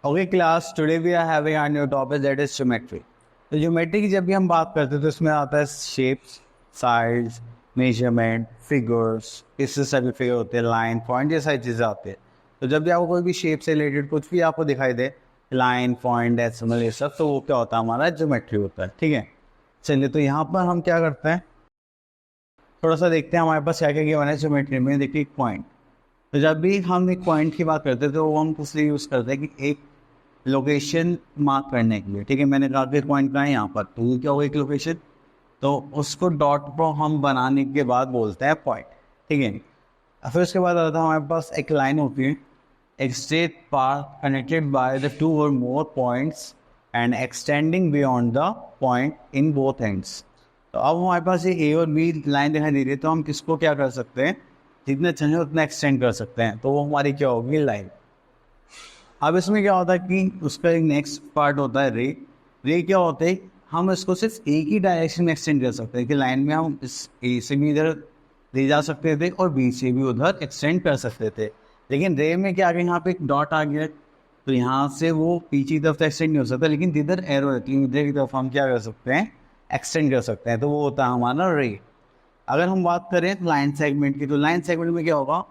Okay class, today we are having our new topic that is geometry. तो geometry की जब भी हम बात करते हैं तो इसमें आता है शेप्स, साइड्स, मेजरमेंट, फिगर्स। इससे सभी फिगर होते हैं, लाइन, पॉइंट, ये सारी चीज़ें आती है। तो जब भी आपको कोई भी शेप से रिलेटेड कुछ भी आपको दिखाई दे, लाइन, पॉइंट, डेसिमल, ये सब, तो वो क्या होता है, हमारा ज्योमेट्री होता है। ठीक है, चलिए तो यहाँ पर हम क्या करते हैं, थोड़ा सा देखते हैं हमारे पास क्या क्या गिवन है ज्योमेट्री में। देखिए एक पॉइंट, तो जब भी हम एक पॉइंट की बात करते हैं तो वो हम इसलिए यूज़ करते हैं कि एक लोकेशन मार्क करने के लिए। ठीक है, मैंने कहा कि पॉइंट का है यहाँ पर, तो ये क्या होगा, एक लोकेशन। तो उसको डॉट पर हम बनाने के बाद बोलते हैं पॉइंट। ठीक है, फिर उसके बाद आता है हमारे पास एक लाइन होती है, एक straight path connected by the two or more points and extending beyond the point in both ends. तो अब हमारे पास ये ए और बी लाइन दिखाई दे रही है, तो हम किसको क्या कर सकते हैं, जितना चाहिए उतना एक्सटेंड कर सकते हैं, तो वो हमारी क्या होगी, लाइन। अब इसमें क्या होता है कि उसका एक नेक्स्ट पार्ट होता है रे। रे क्या होता है, हम इसको सिर्फ एक ही डायरेक्शन में एक्सटेंड कर सकते हैं कि लाइन में हम इस ए से भी इधर ले जा सकते थे और बी से भी उधर एक्सटेंड कर सकते थे। लेकिन रे में क्या आ गया, यहाँ पे एक डॉट आ गया, तो यहाँ से वो पीछे की तरफ एक्सटेंड नहीं हो सकता, लेकिन जिधर एरो रहती है उधर की तरफ हम क्या कर सकते हैं, एक्सटेंड कर सकते हैं। तो वो होता है हमारा रे। अगर हम बात करें लाइन सेगमेंट की, तो लाइन सेगमेंट में क्या होगा,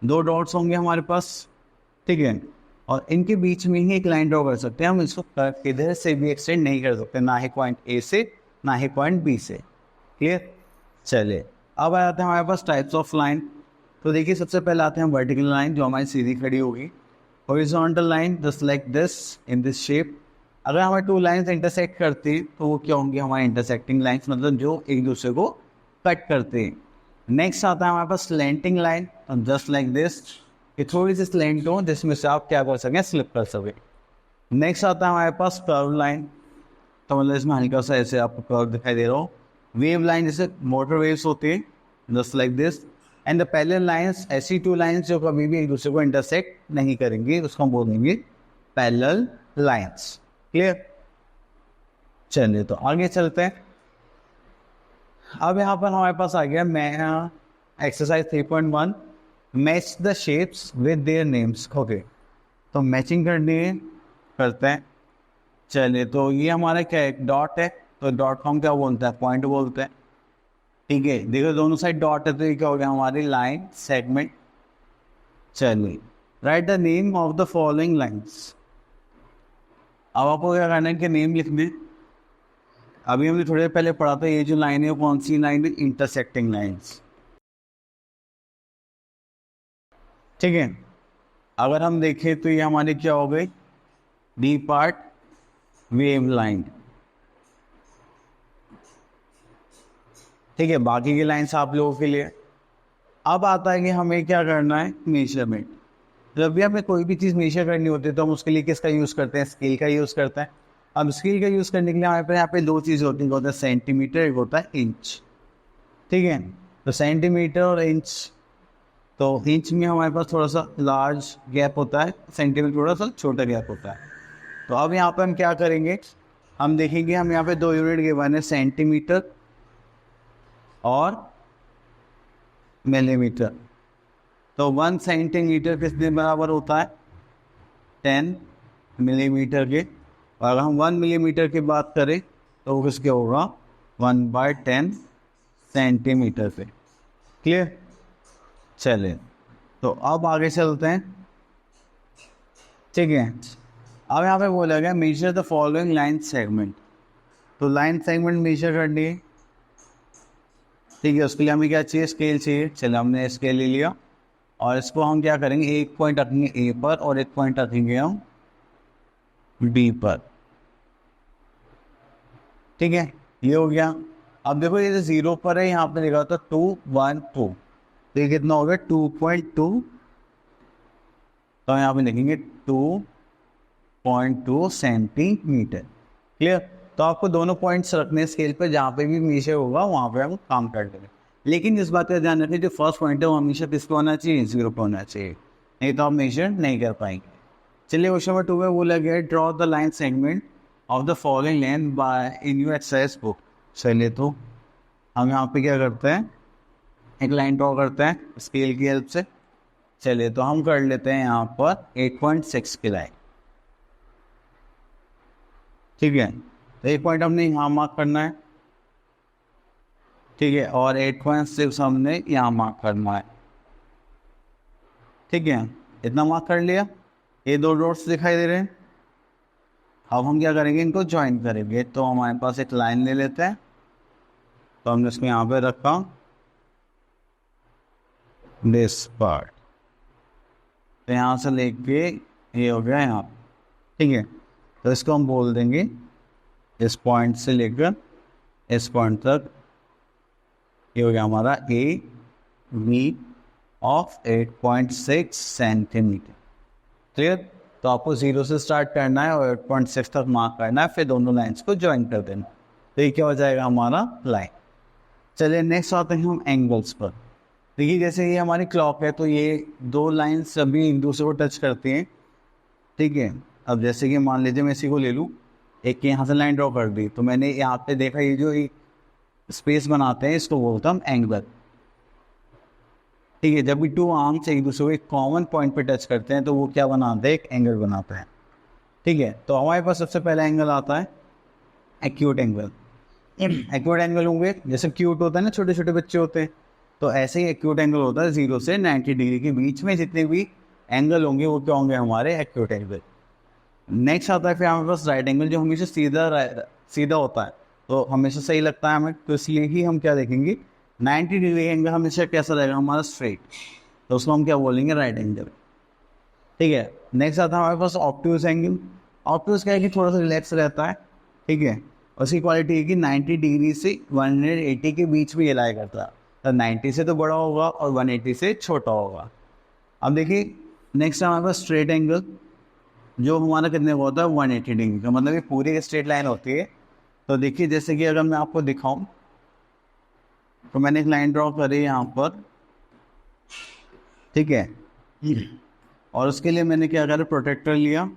दो डॉट्स होंगे हमारे पास। ठीक है, और इनके बीच में ही एक लाइन ड्रॉ कर सकते हैं हम, इसको किधर से भी एक्सटेंड नहीं कर सकते, ना ही पॉइंट ए से ना ही पॉइंट बी से। क्लियर। चलिए अब आ जाते हैं हमारे पास टाइप्स ऑफ लाइन। तो देखिए सबसे पहले आते हैं वर्टिकल लाइन, जो हमारी सीधी खड़ी होगी। Horizontal line just like this in this shape. अगर हमारे टू लाइन्स इंटरसेक्ट करती तो वो क्या होंगी, हमारी इंटरसेक्टिंग लाइन्स, मतलब जो एक दूसरे को कट करते हैं। नेक्स्ट आता है हमारे पास slanting line, just like this, ये थोड़ी सी स्लैंट हो जिसमें से आप क्या कर सकें, स्लिप कर सकें। नेक्स्ट आता है हमारे पास कर्व लाइन, तो मतलब इसमें हल्का सा ऐसे आपको कर्व दिखाई दे रहा हो। वेव लाइन, जैसे मोटर वेव्स होती है, just like this. And the parallel lines, ऐसी टू लाइंस जो कभी भी एक दूसरे को इंटरसेक्ट नहीं करेंगी, उसको हम बोलेंगे पैरेलल लाइंस। क्लियर। चलिए तो आगे चलते हैं। अब यहाँ पर हमारे पास आ गया मैं exercise 3.1, match the shapes with their names. Okay, तो मैचिंग करनी है, करते हैं। चलिए तो ये हमारा क्या है, डॉट है, तो डॉट को हम क्या बोलते हैं, पॉइंट बोलते हैं। ठीक है, देखो दोनों साइड डॉट है, तो ये क्या हो गया, हमारी लाइन सेगमेंट। चलिए right the name of the following lines. अब आपको क्या करना है कि नेम लिखने। अभी हमने थोड़ी देर पहले पढ़ा था, ये जो लाइन है वो कौन सी लाइन है, इंटरसेक्टिंग लाइन्स। ठीक है, अगर हम देखें तो ये हमारी क्या हो गई, डी पार्ट वेव लाइन। ठीक है, बाकी की लाइन्स आप लोगों के लिए। अब आता है कि हमें क्या करना है, मेजरमेंट। जब भी हमें कोई भी चीज़ मेजर करनी होती है तो हम उसके लिए किसका यूज़ करते हैं, स्केल का यूज़ करते हैं। अब स्केल का यूज़ करने के लिए हमारे पास यहाँ पे दो चीज़ होती है, एक होता है सेंटीमीटर, एक होता है इंच। ठीक है, तो सेंटीमीटर और इंच, तो इंच में हमारे पास थोड़ा सा लार्ज गैप होता है, सेंटीमीटर थोड़ा सा छोटा गैप होता है। तो अब यहाँ पे हम क्या करेंगे, हम देखेंगे, हम यहाँ पे दो यूनिट गिवन है, सेंटीमीटर और मिलीमीटर। तो 1 सेंटीमीटर कितने बराबर होता है, 10 मिलीमीटर के। और अगर हम 1 मिलीमीटर की बात करें तो वो किसके होगा, 1/10 सेंटीमीटर पे। क्लियर। चलिए तो अब आगे चलते हैं। ठीक है, अब यहाँ पे बोला गया measure the following line segment. तो लाइन सेगमेंट मेजर करनी है। ठीक है, उसके लिए हमें क्या चाहिए, स्केल चाहिए। चलो हमने स्केल ले लिया, और इसको हम क्या करेंगे, एक पॉइंट रखेंगे ए पर और एक पॉइंट रखेंगे हम बी पर। ठीक है, ये हो गया। अब देखो ये 0 पर है, यहाँ पे लिखा था 2, 1, 2, तो ये कितना हो गया, 2.2। तो यहाँ पे लिखेंगे 2.2 सेंटीमीटर। क्लियर। तो आपको दोनों पॉइंट्स रखने स्केल पे, जहाँ पे भी मेजर होगा वहाँ पे हम काम कर लेंगे। लेकिन इस बात का ध्यान रखें, जो फर्स्ट पॉइंट है वो हमेशा किस पे होना चाहिए, 0 पे होना चाहिए, नहीं तो आप मेजर नहीं कर पाएंगे। चलिए क्वेश्चन नंबर 2 में बोला गया, draw the line segment of the following length bye in your exercise book. चलिए तो हम यहाँ पे क्या करते हैं, एक लाइन ड्रॉ करते हैं स्केल की हेल्प से। चलिए तो हम कर लेते हैं यहाँ पर 8.6 की लाइन। ठीक है, तो एक पॉइंट हमने यहाँ मार्क करना है, ठीक है, और 8.6 हमने यहाँ मार्क करना है, ठीक है, इतना मार्क कर लिया। ये दो डॉट्स दिखाई दे रहे हैं। अब हम क्या करेंगे, इनको ज्वाइन करेंगे। तो हमारे पास एक लाइन ले लेते हैं, तो हमने इसको यहाँ पे रखा, दिस पार्ट, तो यहाँ से लेके ये हो गया यहाँ, ठीक है। तो इसको हम बोल देंगे इस पॉइंट से लेकर इस पॉइंट तक, ये हो गया हमारा A B of 8.6 centimetre. Clear? तो आपको 0 से स्टार्ट करना है और 8.6 तक मार्क करना है, फिर दोनों लाइंस को ज्वाइन कर देना। तो ये क्या हो जाएगा हमारा लाइन। चलिए नेक्स्ट आते हैं हम एंगल्स पर। देखिए जैसे ये हमारी क्लॉक है, तो ये दो लाइंस सभी एक दूसरे को टच करती हैं, ठीक है। अब जैसे कि मान लीजिए मैं इसी को ले लूँ, एक यहाँ से लाइन ड्रॉ कर दी, तो मैंने यहाँ पे देखा ये जो स्पेस बनाते हैं इसको बोलता हम एंगल, ठीक है। जब भी टू आर्म्स एक दूसरे को एक कॉमन पॉइंट पे टच करते हैं तो वो क्या बनाते हैं, एक एंगल बनाते हैं, ठीक है। तो हमारे पास सबसे पहला एंगल आता है एक्यूट एंगल। एक्यूट एंगल होंगे, जैसे क्यूट होता है ना, छोटे छोटे बच्चे होते हैं, तो ऐसे ही एक्यूट एंगल होता है 0 से 90 डिग्री के बीच में जितने भी एंगल होंगे वो क्या होंगे, हमारे एक्यूट एंगल। नेक्स्ट आता है फिर हमारे पास राइट एंगल, जो हमेशा सीधा होता है, तो हमेशा सही लगता है हमें, तो इसलिए ही हम क्या देखेंगे, 90 डिग्री एंगल हमेशा कैसा रहेगा हमारा, स्ट्रेट, तो उसको हम क्या बोलेंगे, राइट एंगल, ठीक है। नेक्स्ट आता है हमारे पास ऑब्ट्यूज एंगल। ऑब्ट्यूज क्या है कि थोड़ा सा रिलैक्स रहता है, ठीक है। उसकी क्वालिटी है कि 90 डिग्री से 180 के बीच में ये लाई करता है, तो 90 से तो बड़ा होगा और 180 से छोटा होगा। अब देखिए नेक्स्ट हमारे पास स्ट्रेट एंगल, जो हमारा कितने का होता है, 180 डिग्री का, मतलब ये पूरी स्ट्रेट लाइन होती है। तो देखिए जैसे कि अगर मैं आपको दिखाऊं, तो मैंने एक लाइन ड्रॉ करी यहाँ पर, ठीक है, और उसके लिए मैंने क्या करा, प्रोटेक्टर लिया।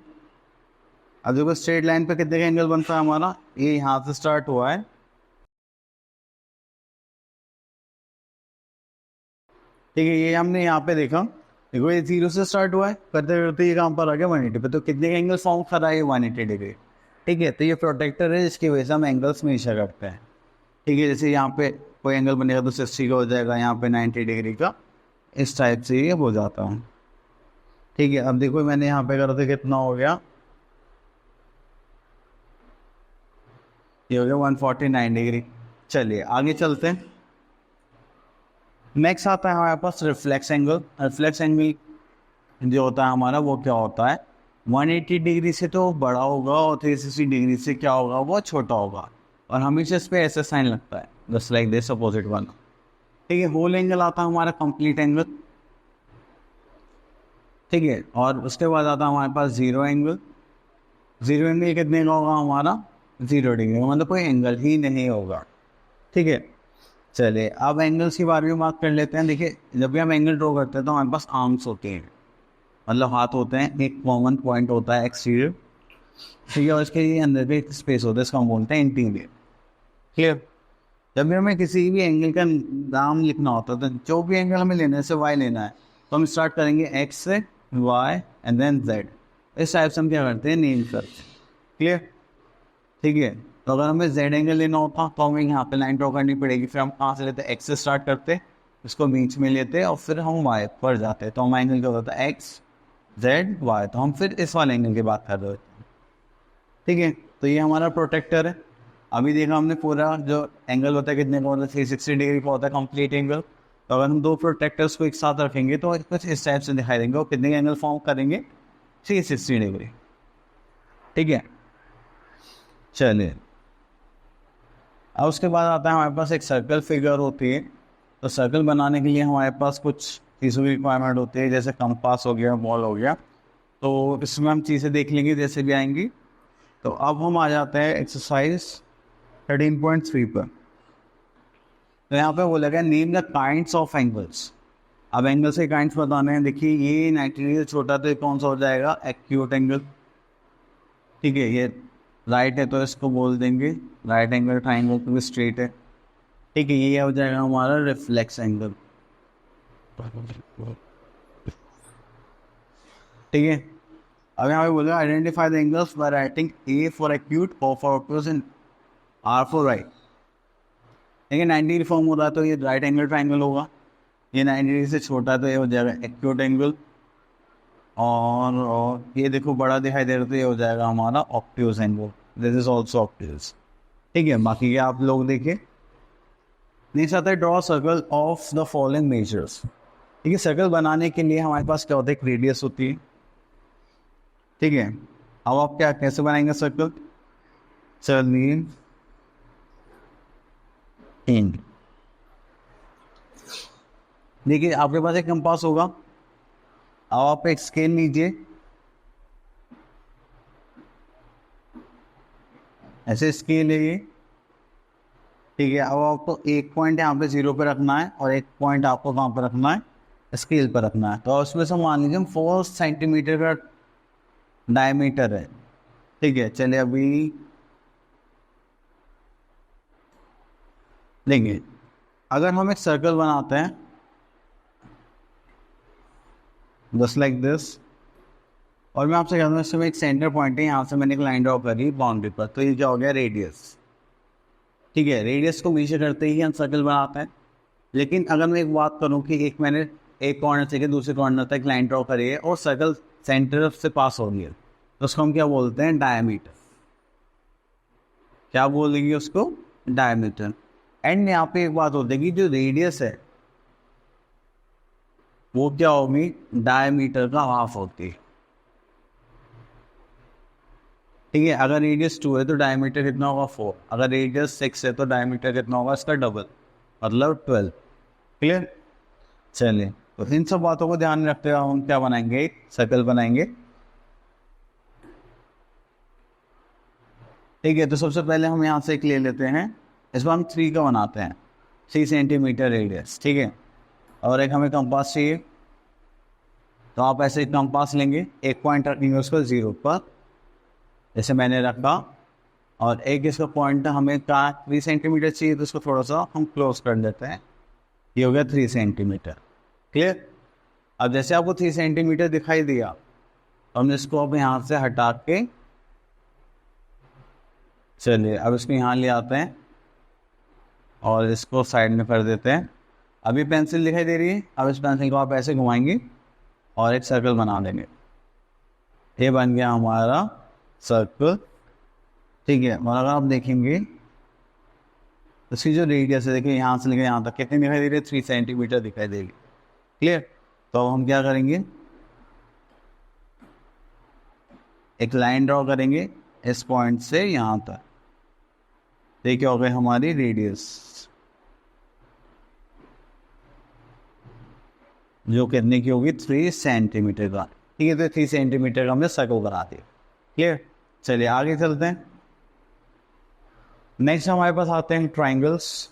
अब देखो स्ट्रेट लाइन पे कितने का एंगल बनता है हमारा, ये यहाँ से स्टार्ट हुआ है, ठीक है, ये हमने यहाँ पे देखा, देखो ये 0 से स्टार्ट हुआ है, करते करते ये कहाँ पर आ गया 180 पे, तो कितने का एंगल फॉर्म कर रहा है, 180 डिग्री, ठीक है। तो ये प्रोटेक्टर है जिसकी वजह से हम एंगल्स मेजर करते हैं, ठीक है। जैसे यहाँ पे कोई एंगल बनेगा तो 60 का हो जाएगा, यहाँ पे 90 डिग्री का, इस टाइप से ये हो जाता है, ठीक है। अब देखो मैंने यहाँ पे करा था, कितना हो गया, ये हो गया 149 डिग्री। चलिए आगे चलते हैं। नेक्स्ट आता है हमारे पास रिफ्लेक्स एंगल। रिफ्लेक्स एंगल जो होता है हमारा, वो क्या होता है, 180 डिग्री से तो बड़ा होगा और 360 डिग्री से क्या होगा, वो छोटा होगा, और हमेशा इस पे ऐसा साइन लगता है, just like this opposite one, ठीक है। होल एंगल आता है हमारा कंप्लीट एंगल, ठीक है। और उसके बाद आता है हमारे पास जीरो एंगल। जीरो एंगल कितने का होगा हमारा, 0 डिग्री का, मतलब कोई एंगल ही नहीं होगा, ठीक है। चलिए अब एंगल्स के बारे में बात कर लेते हैं। देखिए जब भी हम एंगल ड्रॉ करते हैं तो हमारे पास आर्म्स होते हैं, मतलब हाथ होते हैं, एक कॉमन पॉइंट होता है एक्सटीरियर, ठीक है, और इसके ये अंदर भी एक स्पेस होता है, इसको हम बोलते हैं इंटीरियर, क्लियर। जब भी हमें किसी भी एंगल का नाम लिखना होता है, तो जो भी एंगल हमें लेना है, जैसे वाई लेना है, तो हम स्टार्ट करेंगे एक्स से, वाई एंड देन जेड, इस टाइप से हम क्या करते हैं, नेम करते हैं, क्लियर, ठीक है। तो अगर हमें जेड एंगल लेना होता तो हमें यहाँ पे लाइन ड्रॉ करनी पड़ेगी, फिर हम कहाँ से लेते हैं, एक्स से स्टार्ट करते, उसको बीच में लेते और फिर हम वाई पर जाते, तो हमारा एंगल क्या होता है, एक्स जेड वाई, तो हम फिर इस वाले एंगल की बात कर रहे होते हैं, ठीक है। तो ये हमारा प्रोटेक्टर है। अभी देखा हमने पूरा जो एंगल होता है कितने का होता है, 360 डिग्री का होता है कंप्लीट एंगल। तो अगर हम दो प्रोटेक्टर्स को एक साथ रखेंगे तो कुछ इस टाइप से दिखाई देंगे, और कितने एंगल फॉर्म करेंगे, 360 डिग्री, ठीक है। चलिए अब उसके बाद आता है हमारे पास एक सर्कल फिगर होती है। तो सर्कल बनाने के लिए हमारे पास कुछ चीज़ों की रिक्वायरमेंट होती है, जैसे कंपास हो गया, बॉल हो गया, तो इसमें हम चीज़ें देख लेंगे जैसे भी आएंगी। तो अब हम आ जाते हैं एक्सरसाइज 13.3 पर। तो यहाँ पे बोला गया name the kinds of angles. अब एंगल से काइंड्स बताने हैं। देखिए ये 90 डिग्री से छोटा, तो कौन सा हो जाएगा, एक्यूट एंगल, ठीक है। ये राइट है तो इसको बोल देंगे राइट एंगल ट्राइंगल, क्योंकि स्ट्रेट है, ठीक है। ये हो जाएगा हमारा रिफ्लेक्स एंगल, ठीक है। अब यहाँ पे बोला identify the angles by writing A for acute O for obtuse and R for right. देखिए 90 डिग्री फॉर्म हो रहा है तो ये राइट एंगल ट्राइंगल होगा, ये 90 डिग्री से छोटा है तो ये हो जाएगा एक्यूट एंगल, और ये देखो बड़ा दिखाई दे रहा है तो ये हो जाएगा हमारा obtuse angle, this is also obtuse. ठीक है, बाकी ये आप लोग देखिए। नेक्स्ट आता है draw circle of the following measures. ठीक है, सर्कल बनाने के लिए हमारे पास क्या होता है, एक रेडियस होती है। ठीक है, अब आप क्या कैसे बनाएंगे सर्कल, चलिए देखिए आपके पास एक कंपास होगा, अब आप एक स्केल लीजिए, ऐसे स्केल है ये। ठीक है, अब आपको एक पॉइंट यहाँ पे 0 पे रखना है और एक पॉइंट आपको कहाँ पर रखना है, स्केल पर रखना है। तो उसमें से मान लीजिए 4 सेंटीमीटर का डायमीटर है। ठीक है, चलिए अभी देखिए, अगर हम एक सर्कल बनाते हैं जस्ट लाइक दिस, और मैं आपसे कहता हूँ इसमें एक सेंटर पॉइंट है, यहाँ से मैंने एक लाइन ड्रॉ करी बाउंड्री पर, तो ये क्या हो गया, रेडियस। ठीक है, रेडियस को मेजर करते ही हम सर्कल बनाते हैं। लेकिन अगर मैं एक बात करूँ कि मैंने एक कॉर्नर से दूसरे कॉर्नर तक लाइन ड्रॉ करी है और सर्कल सेंटर से पास हो रही है, तो उसको हम क्या बोलते हैं, डायमीटर। क्या बोलेंगे उसको, डायमीटर। एंड यहाँ पे एक बात होती है कि जो रेडियस है वो क्या होगी, डायमीटर का हाफ होती है। ठीक है, अगर रेडियस 2 है तो डायमीटर कितना होगा, 4। अगर रेडियस 6 है तो डायमीटर कितना होगा, इसका डबल, मतलब 12। क्लियर। चलिए, तो इन सब बातों को ध्यान में रखते हुए हम क्या बनाएंगे, एक सर्कल बनाएंगे। ठीक है, तो सबसे पहले हम यहाँ से एक ले लेते हैं, इस बार हम 3 का बनाते हैं, 3 सेंटीमीटर रेडियस। ठीक है, और एक हमें कंपास चाहिए, तो आप ऐसे एक कंपास लेंगे, एक पॉइंट रखेंगे उसको 0 पर, जैसे मैंने रखा, और एक इसका पॉइंट हमें का 3 सेंटीमीटर चाहिए, तो इसको थोड़ा सा हम क्लोज कर देते हैं, ये हो गया 3 सेंटीमीटर। क्लियर। अब जैसे आपको 3 सेंटीमीटर दिखाई दिया, तो हमने इसको अब यहाँ से हटा के, चलिए अब इसको यहाँ ले आते हैं और इसको साइड में कर देते हैं। अभी पेंसिल दिखाई दे रही है, अब इस पेंसिल को आप ऐसे घुमाएंगे और एक सर्कल बना देंगे, ये बन गया हमारा सर्कल। ठीक है, और अगर आप देखेंगे तो इसकी जो रेडियस है, देखिए यहाँ से लेकर यहाँ तक कितनी दिखाई दे रही है, 3 सेंटीमीटर दिखाई दे रही। क्लियर। तो अब हम क्या करेंगे, एक लाइन ड्रॉ करेंगे इस पॉइंट से यहाँ तक, देखिए हो गई हमारी रेडियस, जो कितने की होगी, 3 सेंटीमीटर का। ठीक है, तो 3 सेंटीमीटर का हमने सर्कल बना दिया। क्लियर। चलिए आगे चलते हैं। नेक्स्ट हमारे पास आते हैं ट्राइंगल्स।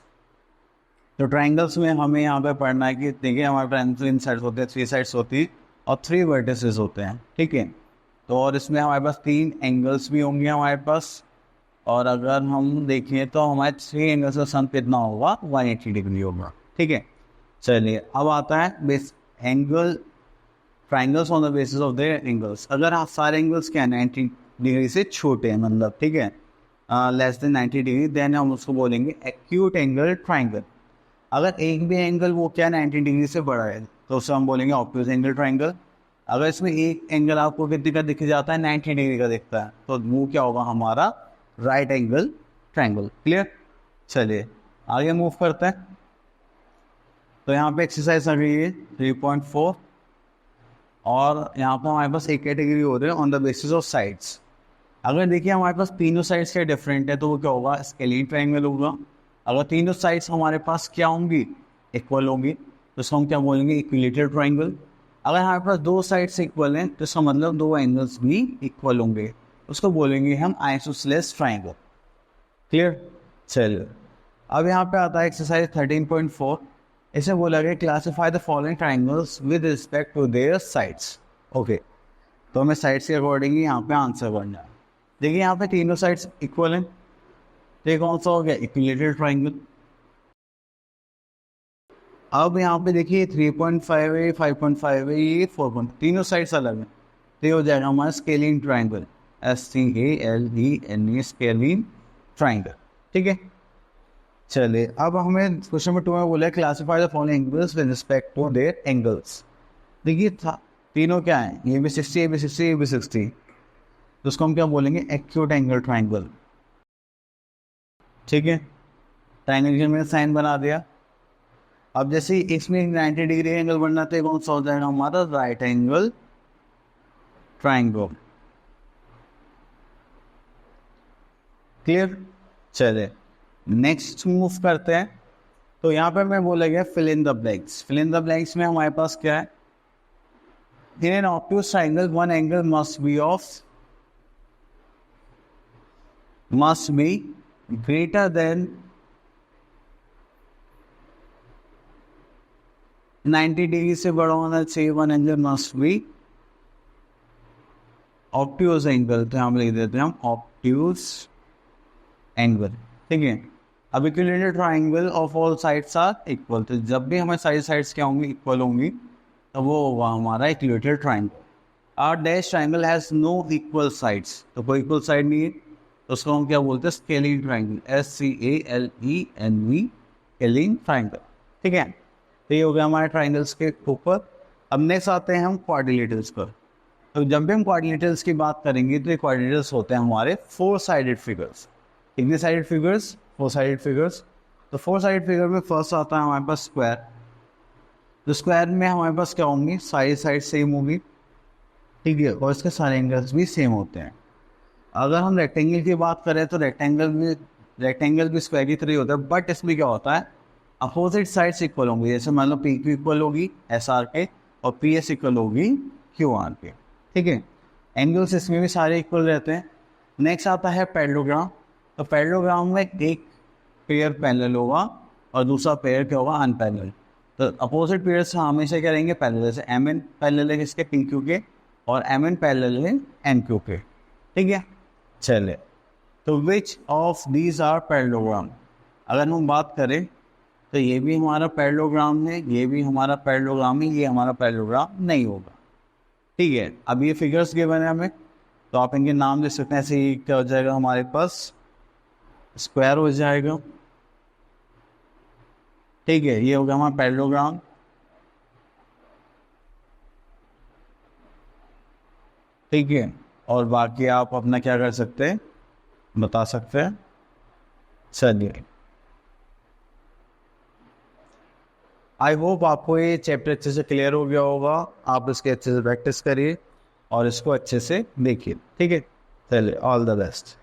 तो ट्राइंगल्स में हमें यहाँ पे पढ़ना है कि देखिए हमारे पास 3 साइड्स होते हैं, 3 साइड्स होती है और 3 वर्टिसेस होते हैं। ठीक है, तो और इसमें हमारे पास 3 एंगल्स भी होंगे हमारे पास, और अगर हम देखें तो हमारे 3 एंगल्स का सम कितना होगा, 180 डिग्री होगा। ठीक है, चलिए अब आता है base angle, triangles on the basis of the angles. अगर आप सारे एंगल्स क्या 90 डिग्री से छोटे हैं, मतलब ठीक है लेस देन 90 डिग्री, देन हम उसको बोलेंगे एक्यूट एंगल ट्राइंगल। अगर एक भी एंगल वो क्या 90 डिग्री से बड़ा है तो उसे हम बोलेंगे ऑब्ट्यूज एंगल ट्राइंगल। अगर इसमें एक एंगल आपको कितने का दिख जाता है, 90 डिग्री का दिखता है, तो वो क्या होगा, हमारा राइट एंगल ट्राइंगल। क्लियर। चलिए आगे मूव करते हैं। तो यहाँ पे एक्सरसाइज आ गई है 3.4, और यहाँ पर हमारे पास एक कैटेगरी हो रही है on the basis of sides. अगर देखिए हमारे पास तीनों साइड्स क्या डिफरेंट है, तो वो क्या होगा, स्केलिन ट्राइंगल होगा। अगर तीनों साइड्स हमारे पास क्या होंगी, इक्वल होंगी, तो इसको हम क्या बोलेंगे, इक्विलेटरल ट्राइंगल। अगर हमारे पास 2 साइड्स इक्वल हैं तो इसका मतलब 2 एंगल्स भी इक्वल होंगे, उसको बोलेंगे हम आइसोसेलेस ट्राइंगल। क्लियर। चलिए अब यहाँ पे आता है एक्सरसाइज 13.4। इसे बोला गया classify the following triangles with respect to their sides. Okay, तो हमें साइड्स के अकॉर्डिंग यहाँ पे आंसर करना है। देखिए यहाँ पे तीनों साइड्स इक्वल हैं, तो ये कौन सा हो गया, इक्विलेटरल ट्राइंगल। अब यहाँ पे देखिए 3.5 है, 5.5 है, ये 4. तीनों साइड्स अलग हैं, तो ये हो जाएगा हमारा scaling triangle, SCALENE scaling triangle. ठीक है, चलिए अब हमें क्वेश्चन नंबर 2 में बोला classify the following angles with respect to their angles. देखिए तीनों क्या है, ये भी 60, ये भी 60, ये भी 60, तो उसको हम क्या बोलेंगे, एक्यूट एंगल ट्राइंगल। ठीक है, ट्राइंगल के मैंने साइन बना दिया। अब जैसे इसमें 90 डिग्री एंगल बनना तो कौन सा हो जाएगा हमारा, राइट एंगल ट्राइंगल। क्लियर, चले नेक्स्ट मूव करते हैं। तो यहाँ पे मैं बोला गया fill in the blanks. Fill in the blanks में हमारे पास क्या है, in an obtuse triangle one angle must be greater than 90 degree से बड़ा होना चाहिए, one angle must be obtuse angle, तो हम लिख देते हैं हम ऑब्ट्यूज एंगल। ठीक है, अब equilateral triangle of all sides are equal, तो जब भी हमारे सारी साइड्स क्या होंगी, इक्वल होंगी, तो वो होगा हमारा equilateral triangle. Are dash triangle has no equal sides, तो कोई इक्वल साइड नहीं है, तो उसको हम क्या बोलते हैं, scaling triangle, SCALENE scaling triangle. ठीक है, तो ये हो गया हमारे ट्राइंगल्स के ऊपर। अब नेक्स्ट आते हैं हम क्वाड्रिलेटरल्स पर। तो जब भी हम क्वाड्रिलेटरल्स की बात करेंगे तो ये क्वाड्रिलेटरल्स होते हैं हमारे 4 साइडेड फिगर्स। कितने साइडेड फिगर्स, 4 साइडेड फिगर्स। तो 4 साइडेड फिगर में फर्स्ट आता है हमारे पास स्क्वायर। तो स्क्वायर में हमारे पास क्या होंगी, सारी साइड सेम होगी। ठीक है, और इसके सारे एंगल्स भी सेम होते हैं। अगर हम रेक्टेंगल की बात करें तो रेक्टेंगल भी स्क्वायर की तरह होता है, बट इसमें क्या होता है, अपोजिट साइड्स इक्वल होंगी। जैसे मान लो PQ इक्वल होगी SR के और PS इक्वल होगी QR के। ठीक है, एंगल्स इसमें भी सारे इक्वल रहते हैं। नेक्स्ट आता है पैरेललोग्राम। तो पैरेललोग्राम में एक पेयर पैरेलल होगा और दूसरा पेयर क्या होगा, अनपैरेलल। तो अपोजिट पेयर्स हमेशा क्या रहेंगे, पैरेलल। जैसे MN पैरेलल है किसके, PQ के, और MN पैरेलल है NQ के। ठीक है, चले तो which of these are parallelogram. अगर हम बात करें तो ये भी हमारा पैरेललोग्राम है, ये भी हमारा पैरेललोग्राम है, ये हमारा पैरेललोग्राम नहीं होगा। ठीक है, अब ये फिगर्स गिवन है हमें, तो आप इनके नाम ले सकते हैं। ऐसे ही क्या हो जाएगा हमारे पास, स्क्वायर हो जाएगा। ठीक है, ये हो गया हमारा पैरेललोग्राम। ठीक है, और बाकी आप अपना क्या कर सकते हैं, बता सकते हैं। चलिए, आई होप आपको ये चैप्टर अच्छे से क्लियर हो गया होगा। आप इसके अच्छे से प्रैक्टिस करिए और इसको अच्छे से देखिए। ठीक है, चलिए, ऑल द बेस्ट।